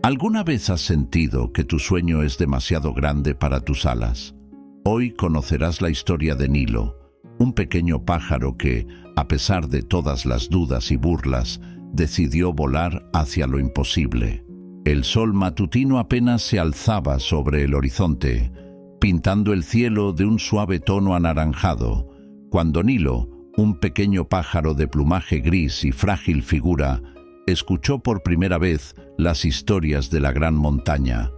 ¿Alguna vez has sentido que tu sueño es demasiado grande para tus alas? Hoy conocerás la historia de Nilo, un pequeño pájaro que, a pesar de todas las dudas y burlas, decidió volar hacia lo imposible. El sol matutino apenas se alzaba sobre el horizonte, pintando el cielo de un suave tono anaranjado, cuando Nilo, un pequeño pájaro de plumaje gris y frágil figura, escuchó por primera vez las historias de la gran montaña.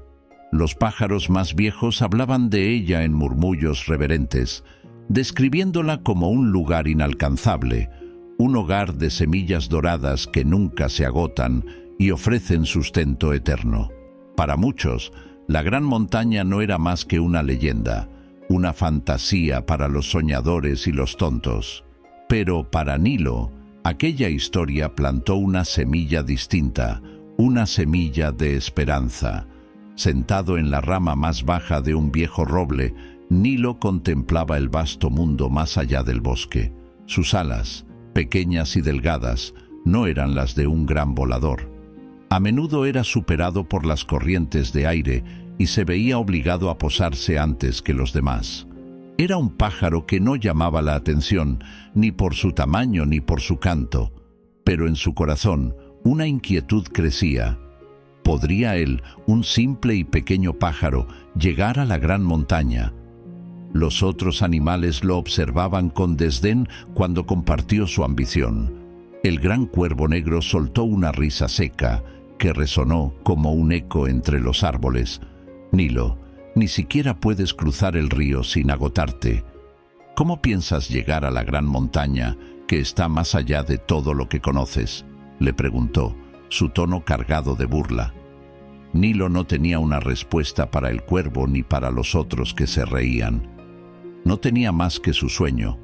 Los pájaros más viejos hablaban de ella en murmullos reverentes, describiéndola como un lugar inalcanzable, un hogar de semillas doradas que nunca se agotan y ofrecen sustento eterno. Para muchos, la gran montaña no era más que una leyenda, una fantasía para los soñadores y los tontos. Pero para Nilo, aquella historia plantó una semilla distinta, una semilla de esperanza. Sentado en la rama más baja de un viejo roble, Nilo contemplaba el vasto mundo más allá del bosque. Sus alas, pequeñas y delgadas, no eran las de un gran volador. A menudo era superado por las corrientes de aire y se veía obligado a posarse antes que los demás. Era un pájaro que no llamaba la atención, ni por su tamaño ni por su canto, pero en su corazón una inquietud crecía. ¿Podría él, un simple y pequeño pájaro, llegar a la gran montaña? Los otros animales lo observaban con desdén cuando compartió su ambición. El gran cuervo negro soltó una risa seca que resonó como un eco entre los árboles. Nilo, ni siquiera puedes cruzar el río sin agotarte. ¿Cómo piensas llegar a la gran montaña que está más allá de todo lo que conoces?, le preguntó, su tono cargado de burla. Nilo no tenía una respuesta para el cuervo ni para los otros que se reían. No tenía más que su sueño,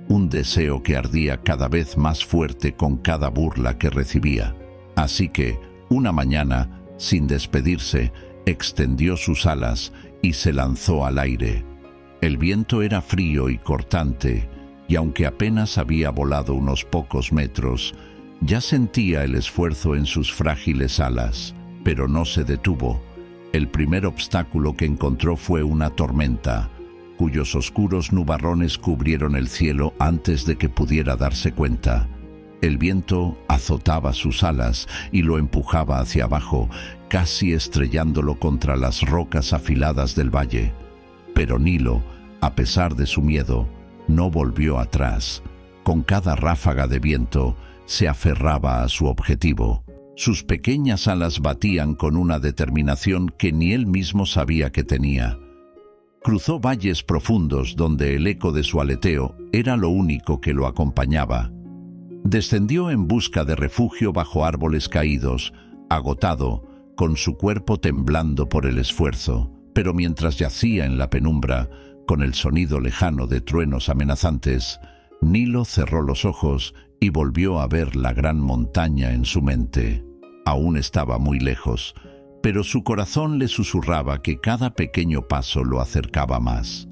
un deseo que ardía cada vez más fuerte con cada burla que recibía. Así que, una mañana, sin despedirse, extendió sus alas y se lanzó al aire. El viento era frío y cortante, y aunque apenas había volado unos pocos metros, ya sentía el esfuerzo en sus frágiles alas, pero no se detuvo. El primer obstáculo que encontró fue una tormenta, cuyos oscuros nubarrones cubrieron el cielo antes de que pudiera darse cuenta. El viento azotaba sus alas y lo empujaba hacia abajo, casi estrellándolo contra las rocas afiladas del valle. Pero Nilo, a pesar de su miedo, no volvió atrás. Con cada ráfaga de viento, se aferraba a su objetivo. Sus pequeñas alas batían con una determinación que ni él mismo sabía que tenía. Cruzó valles profundos donde el eco de su aleteo era lo único que lo acompañaba. Descendió en busca de refugio bajo árboles caídos, agotado, con su cuerpo temblando por el esfuerzo. Pero mientras yacía en la penumbra, con el sonido lejano de truenos amenazantes, Nilo cerró los ojos y volvió a ver la gran montaña en su mente. Aún estaba muy lejos, pero su corazón le susurraba que cada pequeño paso lo acercaba más.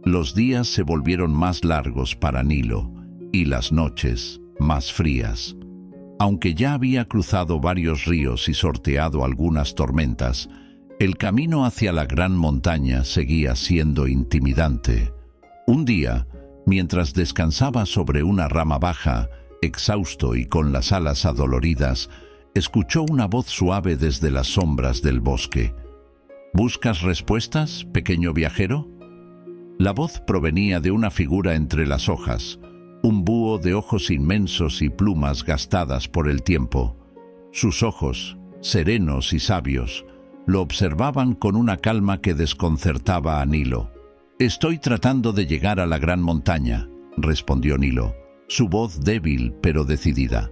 Los días se volvieron más largos para Nilo, y las noches más frías. Aunque ya había cruzado varios ríos y sorteado algunas tormentas, el camino hacia la gran montaña seguía siendo intimidante. Un día, mientras descansaba sobre una rama baja, exhausto y con las alas adoloridas, escuchó una voz suave desde las sombras del bosque. ¿Buscas respuestas, pequeño viajero? La voz provenía de una figura entre las hojas, un búho de ojos inmensos y plumas gastadas por el tiempo. Sus ojos, serenos y sabios, lo observaban con una calma que desconcertaba a Nilo. «Estoy tratando de llegar a la gran montaña», respondió Nilo, su voz débil pero decidida.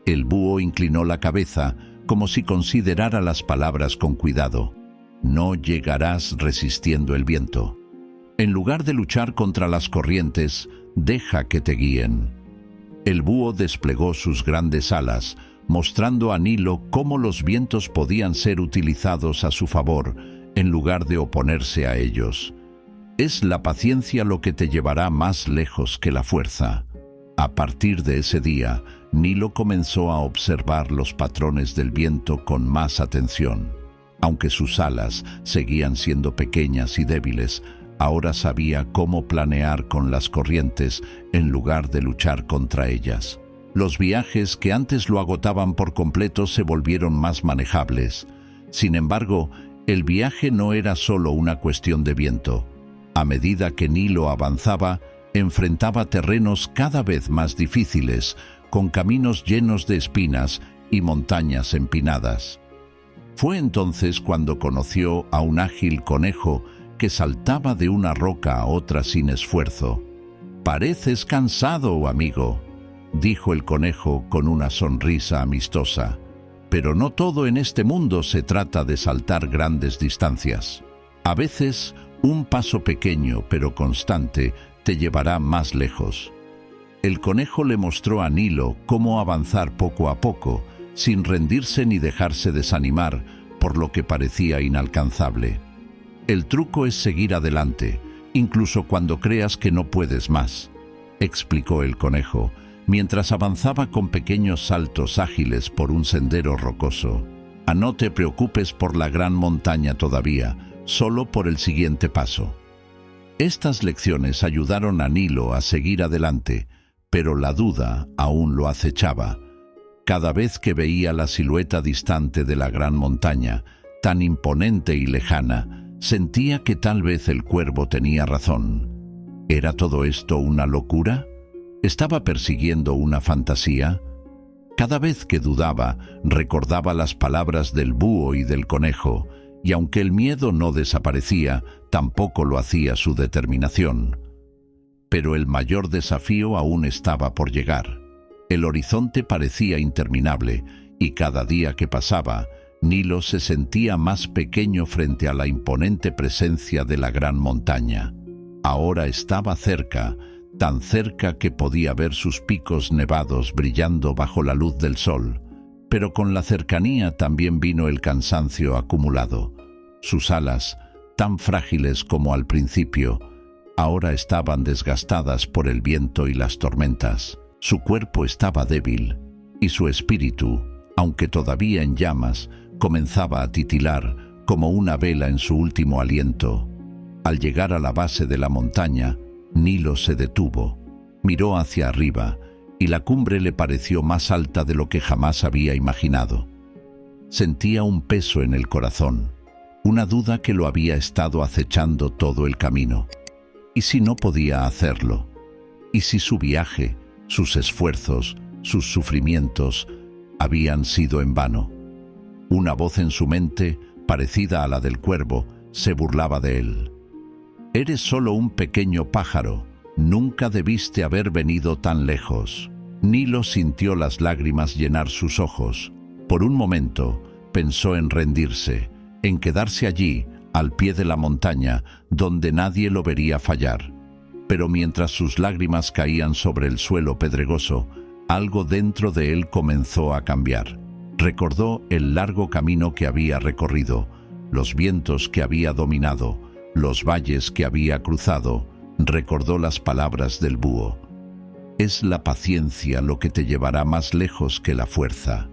El búho inclinó la cabeza como si considerara las palabras con cuidado. «No llegarás resistiendo el viento. En lugar de luchar contra las corrientes, deja que te guíen». El búho desplegó sus grandes alas, mostrando a Nilo cómo los vientos podían ser utilizados a su favor, en lugar de oponerse a ellos. Es la paciencia lo que te llevará más lejos que la fuerza. A partir de ese día, Nilo comenzó a observar los patrones del viento con más atención. Aunque sus alas seguían siendo pequeñas y débiles, ahora sabía cómo planear con las corrientes en lugar de luchar contra ellas. Los viajes que antes lo agotaban por completo se volvieron más manejables. Sin embargo, el viaje no era solo una cuestión de viento. A medida que Nilo avanzaba, enfrentaba terrenos cada vez más difíciles, con caminos llenos de espinas y montañas empinadas. Fue entonces cuando conoció a un ágil conejo que saltaba de una roca a otra sin esfuerzo. «Pareces cansado, amigo», dijo el conejo con una sonrisa amistosa. «Pero no todo en este mundo se trata de saltar grandes distancias. A veces, un paso pequeño pero constante te llevará más lejos». El conejo le mostró a Nilo cómo avanzar poco a poco, sin rendirse ni dejarse desanimar por lo que parecía inalcanzable. «El truco es seguir adelante, incluso cuando creas que no puedes más», explicó el conejo, mientras avanzaba con pequeños saltos ágiles por un sendero rocoso. «No te preocupes por la gran montaña todavía, solo por el siguiente paso». Estas lecciones ayudaron a Nilo a seguir adelante, pero la duda aún lo acechaba. Cada vez que veía la silueta distante de la gran montaña, tan imponente y lejana, sentía que tal vez el cuervo tenía razón. ¿Era todo esto una locura? ¿Estaba persiguiendo una fantasía? Cada vez que dudaba, recordaba las palabras del búho y del conejo, y aunque el miedo no desaparecía, tampoco lo hacía su determinación. Pero el mayor desafío aún estaba por llegar. El horizonte parecía interminable, y cada día que pasaba, Nilo se sentía más pequeño frente a la imponente presencia de la gran montaña. Ahora estaba cerca, tan cerca que podía ver sus picos nevados brillando bajo la luz del sol. Pero con la cercanía también vino el cansancio acumulado. Sus alas, tan frágiles como al principio, ahora estaban desgastadas por el viento y las tormentas. Su cuerpo estaba débil, y su espíritu, aunque todavía en llamas, comenzaba a titilar como una vela en su último aliento. Al llegar a la base de la montaña, Nilo se detuvo, miró hacia arriba, y la cumbre le pareció más alta de lo que jamás había imaginado. Sentía un peso en el corazón, una duda que lo había estado acechando todo el camino. ¿Y si no podía hacerlo? ¿Y si su viaje, sus esfuerzos, sus sufrimientos, habían sido en vano? Una voz en su mente, parecida a la del cuervo, se burlaba de él. «Eres solo un pequeño pájaro, nunca debiste haber venido tan lejos». Nilo sintió las lágrimas llenar sus ojos. Por un momento, pensó en rendirse, en quedarse allí, al pie de la montaña, donde nadie lo vería fallar. Pero mientras sus lágrimas caían sobre el suelo pedregoso, algo dentro de él comenzó a cambiar. Recordó el largo camino que había recorrido, los vientos que había dominado, los valles que había cruzado. Recordó las palabras del búho. «Es la paciencia lo que te llevará más lejos que la fuerza».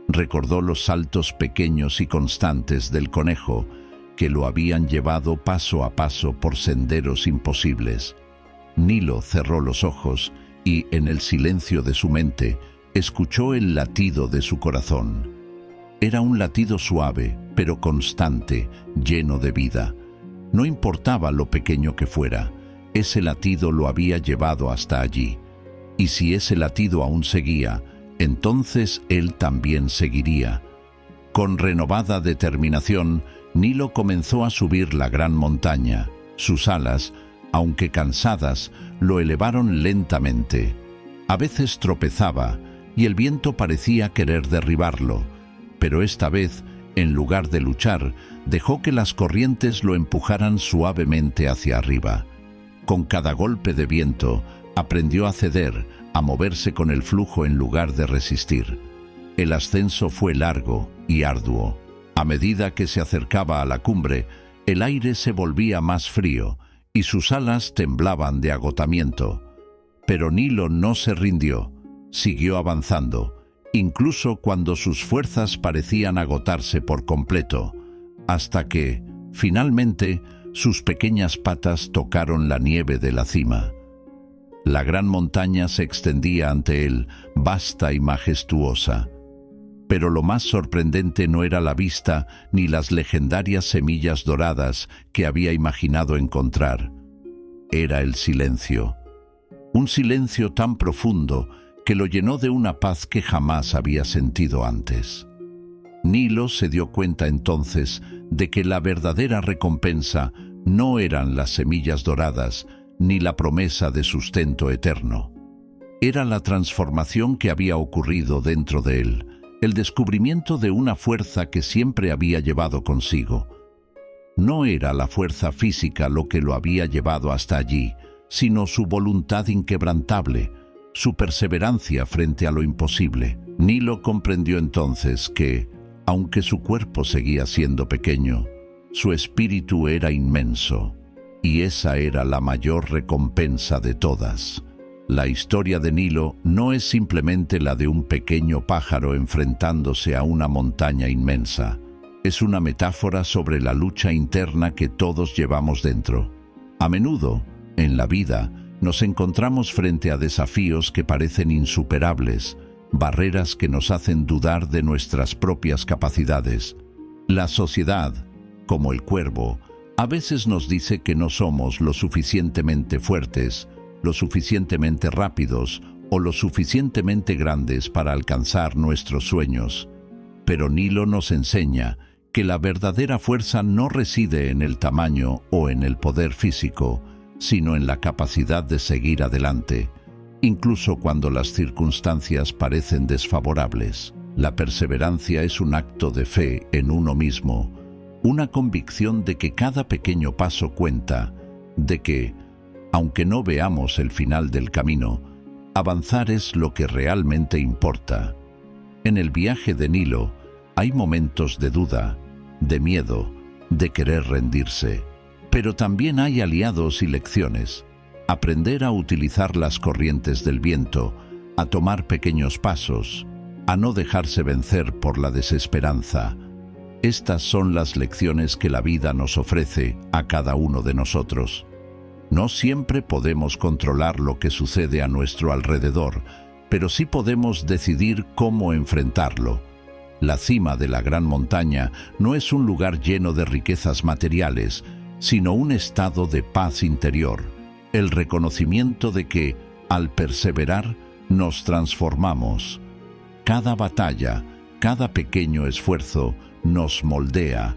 Recordó los saltos pequeños y constantes del conejo, que lo habían llevado paso a paso por senderos imposibles. Nilo cerró los ojos y, en el silencio de su mente, escuchó el latido de su corazón. Era un latido suave, pero constante, lleno de vida. No importaba lo pequeño que fuera, ese latido lo había llevado hasta allí. Y si ese latido aún seguía, entonces él también seguiría. Con renovada determinación, Nilo comenzó a subir la gran montaña. Sus alas, aunque cansadas, lo elevaron lentamente. A veces tropezaba, y el viento parecía querer derribarlo, pero esta vez, en lugar de luchar, dejó que las corrientes lo empujaran suavemente hacia arriba. Con cada golpe de viento, aprendió a ceder, a moverse con el flujo en lugar de resistir. El ascenso fue largo y arduo. A medida que se acercaba a la cumbre, el aire se volvía más frío y sus alas temblaban de agotamiento. Pero Nilo no se rindió, siguió avanzando, incluso cuando sus fuerzas parecían agotarse por completo. hasta que, finalmente, sus pequeñas patas tocaron la nieve de la cima. La gran montaña se extendía ante él, vasta y majestuosa. Pero lo más sorprendente no era la vista ni las legendarias semillas doradas que había imaginado encontrar. Era el silencio. Un silencio tan profundo que lo llenó de una paz que jamás había sentido antes. Nilo se dio cuenta entonces de que la verdadera recompensa no eran las semillas doradas ni la promesa de sustento eterno. Era la transformación que había ocurrido dentro de él, el descubrimiento de una fuerza que siempre había llevado consigo. No era la fuerza física lo que lo había llevado hasta allí, sino su voluntad inquebrantable, su perseverancia frente a lo imposible. Nilo comprendió entonces que, aunque su cuerpo seguía siendo pequeño, su espíritu era inmenso, y esa era la mayor recompensa de todas. La historia de Nilo no es simplemente la de un pequeño pájaro enfrentándose a una montaña inmensa. Es una metáfora sobre la lucha interna que todos llevamos dentro. A menudo, en la vida, nos encontramos frente a desafíos que parecen insuperables, barreras que nos hacen dudar de nuestras propias capacidades. La sociedad, como el cuervo, a veces nos dice que no somos lo suficientemente fuertes, lo suficientemente rápidos o lo suficientemente grandes para alcanzar nuestros sueños. Pero Nilo nos enseña que la verdadera fuerza no reside en el tamaño o en el poder físico, sino en la capacidad de seguir adelante, incluso cuando las circunstancias parecen desfavorables. La perseverancia es un acto de fe en uno mismo, una convicción de que cada pequeño paso cuenta, de que, aunque no veamos el final del camino, avanzar es lo que realmente importa. En el viaje de Nilo hay momentos de duda, de miedo, de querer rendirse, pero también hay aliados y lecciones. Aprender a utilizar las corrientes del viento, a tomar pequeños pasos, a no dejarse vencer por la desesperanza. Estas son las lecciones que la vida nos ofrece a cada uno de nosotros. No siempre podemos controlar lo que sucede a nuestro alrededor, pero sí podemos decidir cómo enfrentarlo. La cima de la gran montaña no es un lugar lleno de riquezas materiales, sino un estado de paz interior, el reconocimiento de que, al perseverar, nos transformamos. Cada batalla, cada pequeño esfuerzo, nos moldea.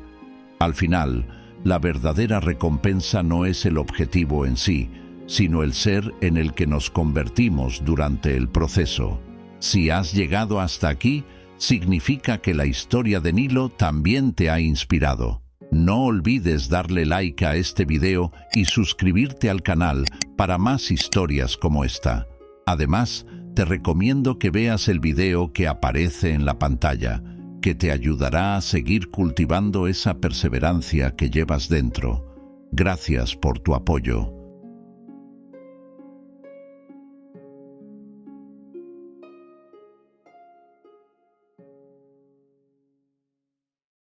Al final, la verdadera recompensa no es el objetivo en sí, sino el ser en el que nos convertimos durante el proceso. Si has llegado hasta aquí, significa que la historia de Nilo también te ha inspirado. No olvides darle like a este video y suscribirte al canal para más historias como esta. Además, te recomiendo que veas el video que aparece en la pantalla, que te ayudará a seguir cultivando esa perseverancia que llevas dentro. Gracias por tu apoyo.